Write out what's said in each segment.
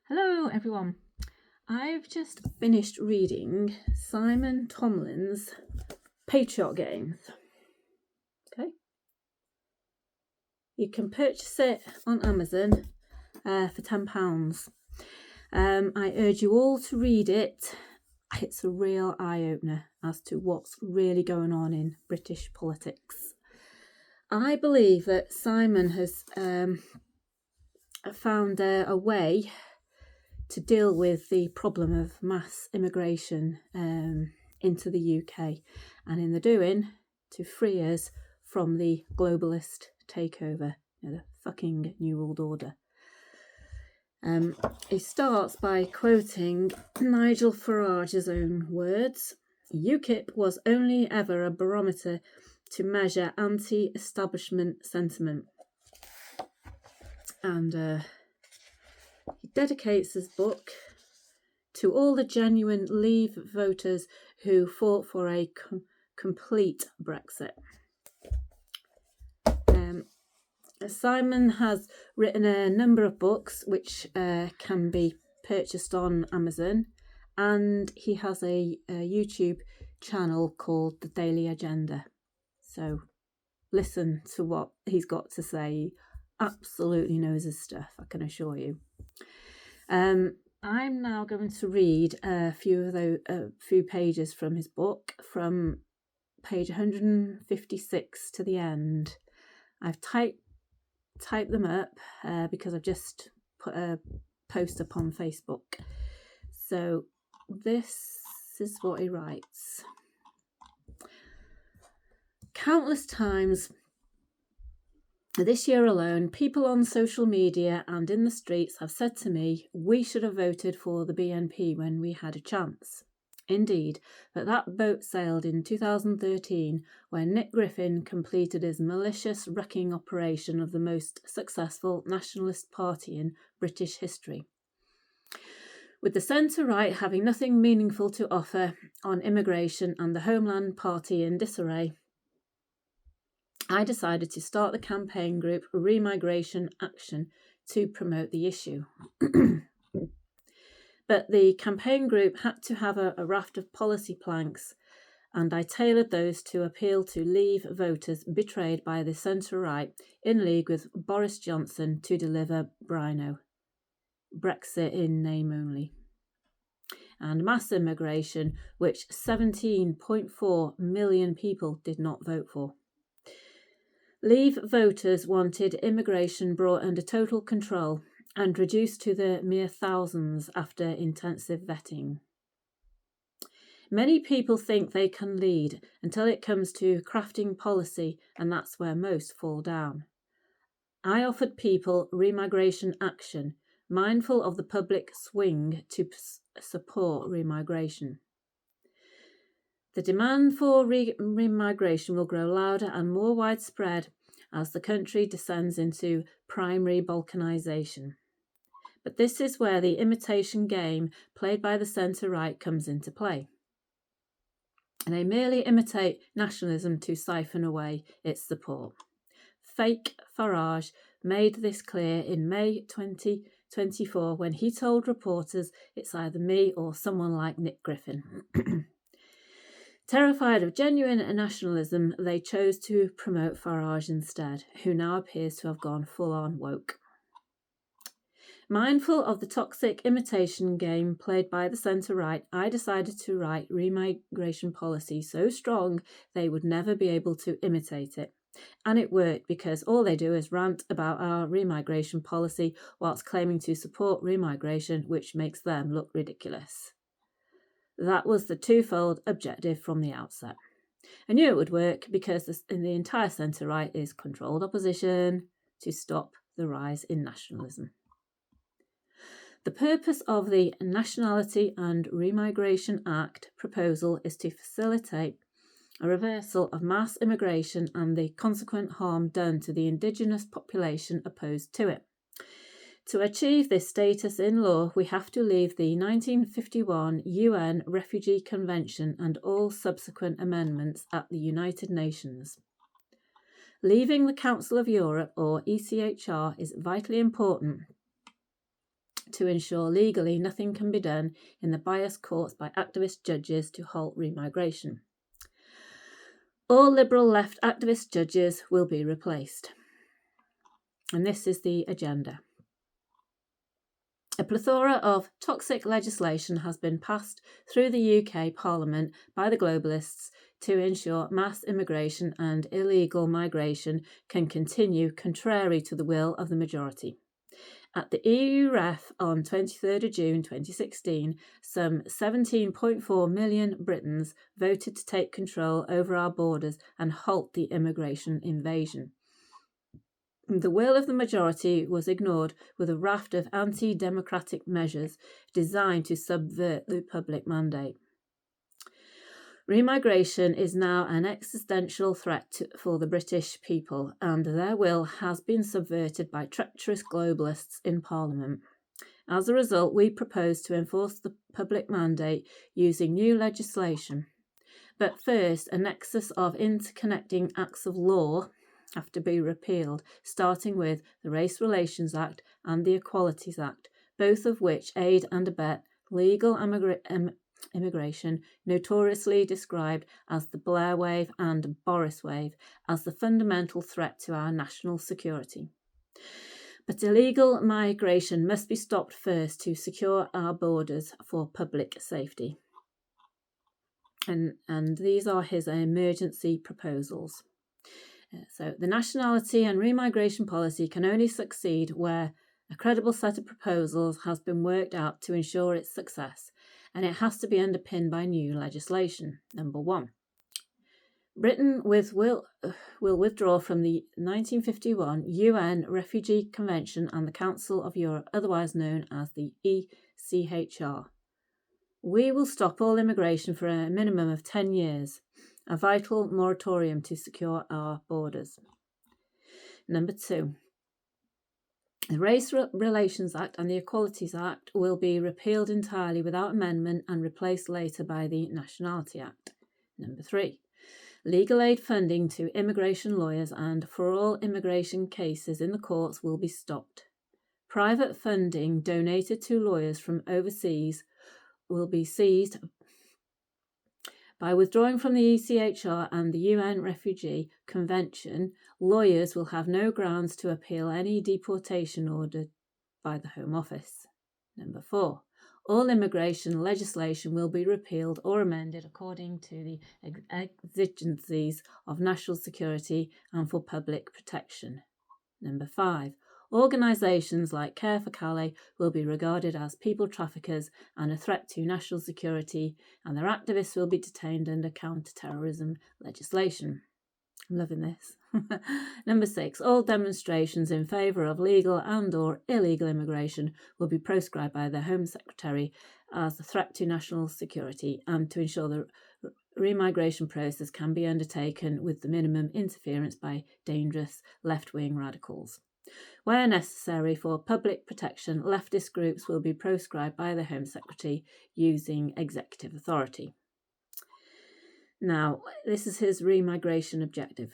Hello everyone. I've just finished reading Simon Tomlin's Patriot games. Okay. You can purchase it on Amazon for £10. I urge you all to read it. It's a real eye-opener as to what's really going on in British politics. I believe that Simon has found a way to deal with the problem of mass immigration into the UK, and in the doing, to free us from the globalist takeover, the fucking New World Order. He starts by quoting Nigel Farage's own words: UKIP was only ever a barometer to measure anti-establishment sentiment. And he dedicates his book to all the genuine Leave voters who fought for a complete Brexit. Simon has written a number of books which can be purchased on Amazon, and he has a YouTube channel called The Daily Agenda. So listen to what he's got to say. He absolutely knows his stuff, I can assure you. I'm now going to read a few pages from his book, from page 156 to the end. I've typed them up because I've just put a post up on Facebook. So this is what he writes. Countless times this year alone, people on social media and in the streets have said to me, we should have voted for the BNP when we had a chance. Indeed, but that boat sailed in 2013 when Nick Griffin completed his malicious wrecking operation of the most successful nationalist party in British history. With the centre-right having nothing meaningful to offer on immigration and the Homeland Party in disarray, I decided to start the campaign group Remigration Action to promote the issue. But the campaign group had to have a raft of policy planks, and I tailored those to appeal to Leave voters betrayed by the centre-right in league with Boris Johnson to deliver Brino, Brexit in name only, and mass immigration, which 17.4 million people did not vote for. Leave voters wanted immigration brought under total control and reduced to the mere thousands after intensive vetting. Many people think they can lead until it comes to crafting policy, and that's where most fall down. I offered people Remigration Action, mindful of the public swing to support remigration. The demand for remigration will grow louder and more widespread as the country descends into primary balkanisation. But this is where the imitation game played by the centre-right comes into play. They merely imitate nationalism to siphon away its support. Fake Farage made this clear in May 2024 when he told reporters it's either me or someone like Nick Griffin. Terrified of genuine nationalism, they chose to promote Farage instead, who now appears to have gone full-on woke. Mindful of the toxic imitation game played by the centre-right, I decided to write remigration policy so strong they would never be able to imitate it. And it worked because all they do is rant about our remigration policy whilst claiming to support remigration, which makes them look ridiculous. That was the twofold objective from the outset. I knew it would work because the entire centre-right is controlled opposition to stop the rise in nationalism. The purpose of the Nationality and Remigration Act proposal is to facilitate a reversal of mass immigration and the consequent harm done to the indigenous population opposed to it. To achieve this status in law, we have to leave the 1951 UN Refugee Convention and all subsequent amendments at the United Nations. Leaving the Council of Europe, or ECHR, is vitally important to ensure legally nothing can be done in the biased courts by activist judges to halt remigration. All Liberal left activist judges will be replaced. And this is the agenda. A plethora of toxic legislation has been passed through the UK Parliament by the globalists to ensure mass immigration and illegal migration can continue contrary to the will of the majority. At the EU Ref on 23rd of June 2016, some 17.4 million Britons voted to take control over our borders and halt the immigration invasion. The will of the majority was ignored with a raft of anti-democratic measures designed to subvert the public mandate. Remigration is now an existential threat for the British people, and their will has been subverted by treacherous globalists in Parliament. As a result, we propose to enforce the public mandate using new legislation. But first, a nexus of interconnecting acts of law have to be repealed, starting with the Race Relations Act and the Equalities Act, both of which aid and abet legal immigration, notoriously described as the Blair Wave and Boris Wave, as the fundamental threat to our national security. But illegal migration must be stopped first to secure our borders for public safety. And these are his emergency proposals. So the nationality and remigration policy can only succeed where a credible set of proposals has been worked out to ensure its success, and it has to be underpinned by new legislation. Number 1. Britain will withdraw from the 1951 UN Refugee Convention and the Council of Europe, otherwise known as the ECHR. We will stop all immigration for a minimum of 10 years, a vital moratorium to secure our borders. Number 2. The Race Relations Act and the Equalities Act will be repealed entirely without amendment and replaced later by the Nationality Act. Number 3. Legal aid funding to immigration lawyers and for all immigration cases in the courts will be stopped. Private funding donated to lawyers from overseas will be seized. By withdrawing from the ECHR and the UN Refugee Convention, lawyers will have no grounds to appeal any deportation order by the Home Office. Number 4. All immigration legislation will be repealed or amended according to the exigencies of national security and for public protection. Number 5. Organisations like Care for Calais will be regarded as people traffickers and a threat to national security, and their activists will be detained under counter-terrorism legislation. I'm loving this. Number 6. All demonstrations in favour of legal and or illegal immigration will be proscribed by the Home Secretary as a threat to national security and to ensure the remigration process can be undertaken with the minimum interference by dangerous left-wing radicals. Where necessary for public protection, leftist groups will be proscribed by the Home Secretary using executive authority. Now, this is his remigration objective.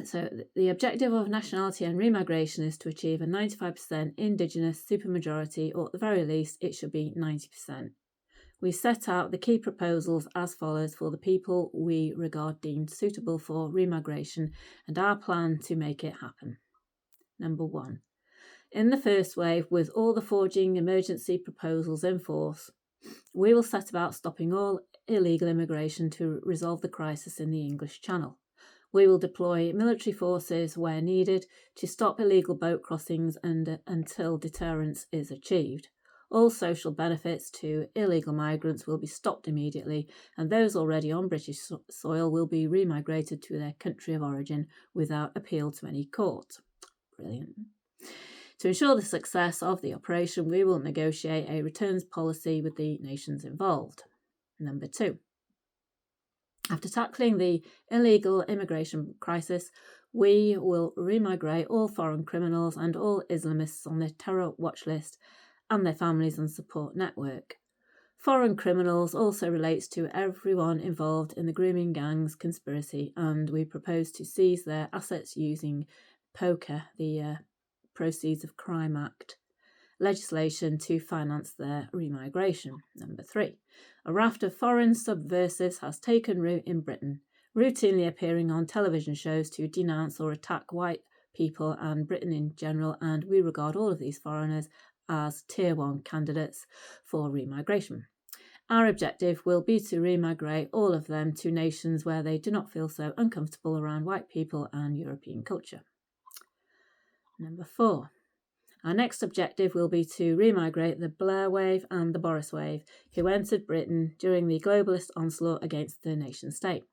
So the objective of nationality and remigration is to achieve a 95% Indigenous supermajority, or at the very least, it should be 90%. We set out the key proposals as follows for the people we regard deemed suitable for remigration and our plan to make it happen. Number 1. In the first wave, with all the forging emergency proposals in force, we will set about stopping all illegal immigration to resolve the crisis in the English Channel. We will deploy military forces where needed to stop illegal boat crossings until deterrence is achieved. All social benefits to illegal migrants will be stopped immediately, and those already on British soil will be remigrated to their country of origin without appeal to any court. Brilliant. To ensure the success of the operation, we will negotiate a returns policy with the nations involved. Number 2. After tackling the illegal immigration crisis, we will remigrate all foreign criminals and all Islamists on the terror watch list and their families and support network. Foreign criminals also relates to everyone involved in the grooming gangs conspiracy, and we propose to seize their assets using POCA, the Proceeds of Crime Act, legislation to finance their remigration. Number 3, a raft of foreign subversives has taken root in Britain, routinely appearing on television shows to denounce or attack white people and Britain in general, and we regard all of these foreigners as Tier 1 candidates for remigration. Our objective will be to remigrate all of them to nations where they do not feel so uncomfortable around white people and European culture. Number 4, our next objective will be to remigrate the Blair wave and the Boris wave, who entered Britain during the globalist onslaught against the nation state.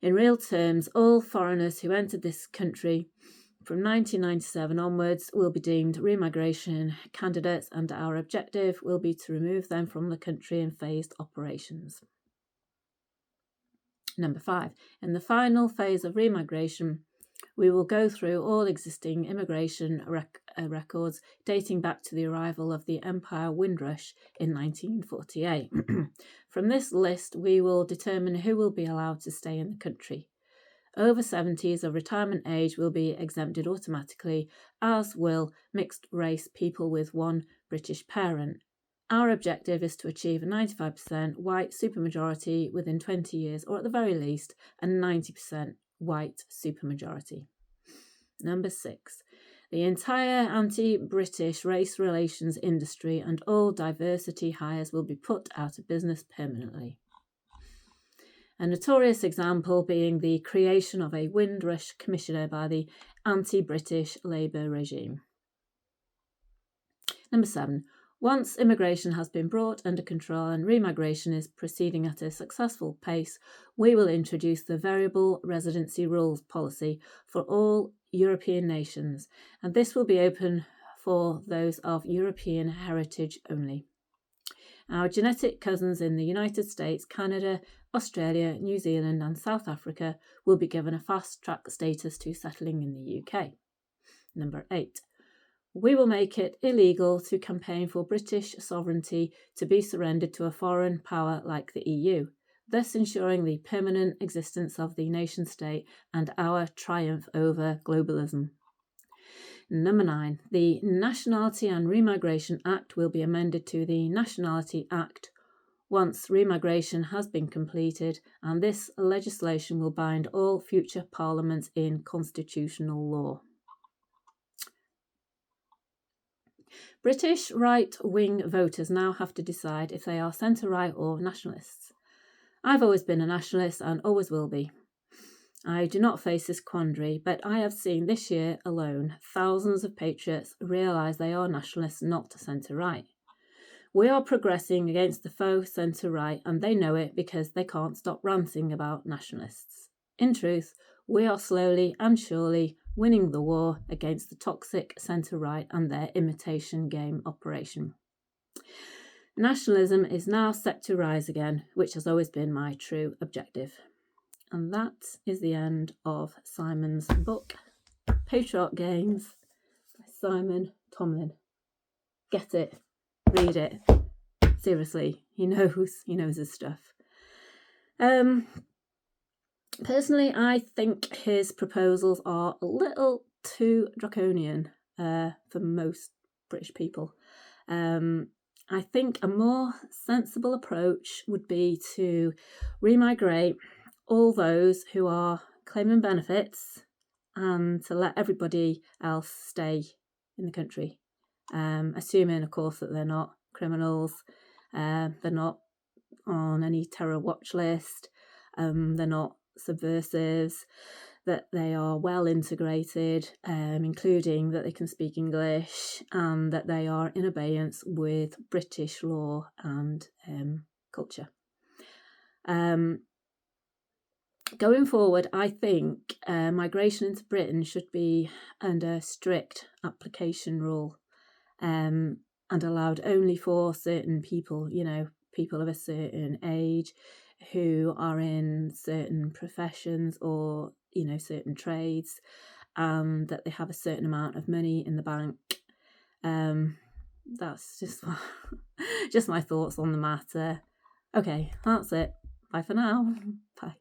In real terms, all foreigners who entered this country from 1997 onwards will be deemed remigration candidates, and our objective will be to remove them from the country in phased operations. Number 5, in the final phase of remigration, we will go through all existing immigration records dating back to the arrival of the Empire Windrush in 1948. From this list, we will determine who will be allowed to stay in the country. Over 70s of retirement age will be exempted automatically, as will mixed-race people with one British parent. Our objective is to achieve a 95% white supermajority within 20 years, or at the very least, a 90% white supermajority. Number 6, the entire anti-British race relations industry and all diversity hires will be put out of business permanently. A notorious example being the creation of a Windrush Commissioner by the anti-British Labour regime. Number 7, once immigration has been brought under control and remigration is proceeding at a successful pace, we will introduce the variable residency rules policy for all European nations, and this will be open for those of European heritage only. Our genetic cousins in the United States, Canada, Australia, New Zealand and South Africa will be given a fast-track status to settling in the UK. Number 8, we will make it illegal to campaign for British sovereignty to be surrendered to a foreign power like the EU, thus ensuring the permanent existence of the nation-state and our triumph over globalism. Number 9, the Nationality and Remigration Act will be amended to the Nationality Act once remigration has been completed, and this legislation will bind all future parliaments in constitutional law. British right-wing voters now have to decide if they are centre-right or nationalists. I've always been a nationalist and always will be. I do not face this quandary, but I have seen this year alone thousands of patriots realise they are nationalists, not centre-right. We are progressing against the faux centre-right, and they know it because they can't stop ranting about nationalists. In truth, we are slowly and surely winning the war against the toxic centre-right and their imitation game operation. Nationalism is now set to rise again, which has always been my true objective. And that is the end of Simon's book, Patriot Games, by Simon Tomlin. Get it, read it. Seriously, he knows his stuff. Personally, I think his proposals are a little too draconian for most British people. I think a more sensible approach would be to remigrate all those who are claiming benefits and to let everybody else stay in the country, assuming, of course, that they're not criminals, they're not on any terror watch list, they're not subversives, that they are well integrated, including that they can speak English and that they are in abeyance with British law and culture. Going forward, I think migration into Britain should be under strict application rule and allowed only for certain people, people of a certain age who are in certain professions or, certain trades, that they have a certain amount of money in the bank. That's just my thoughts on the matter. Okay, that's it. Bye for now. Bye.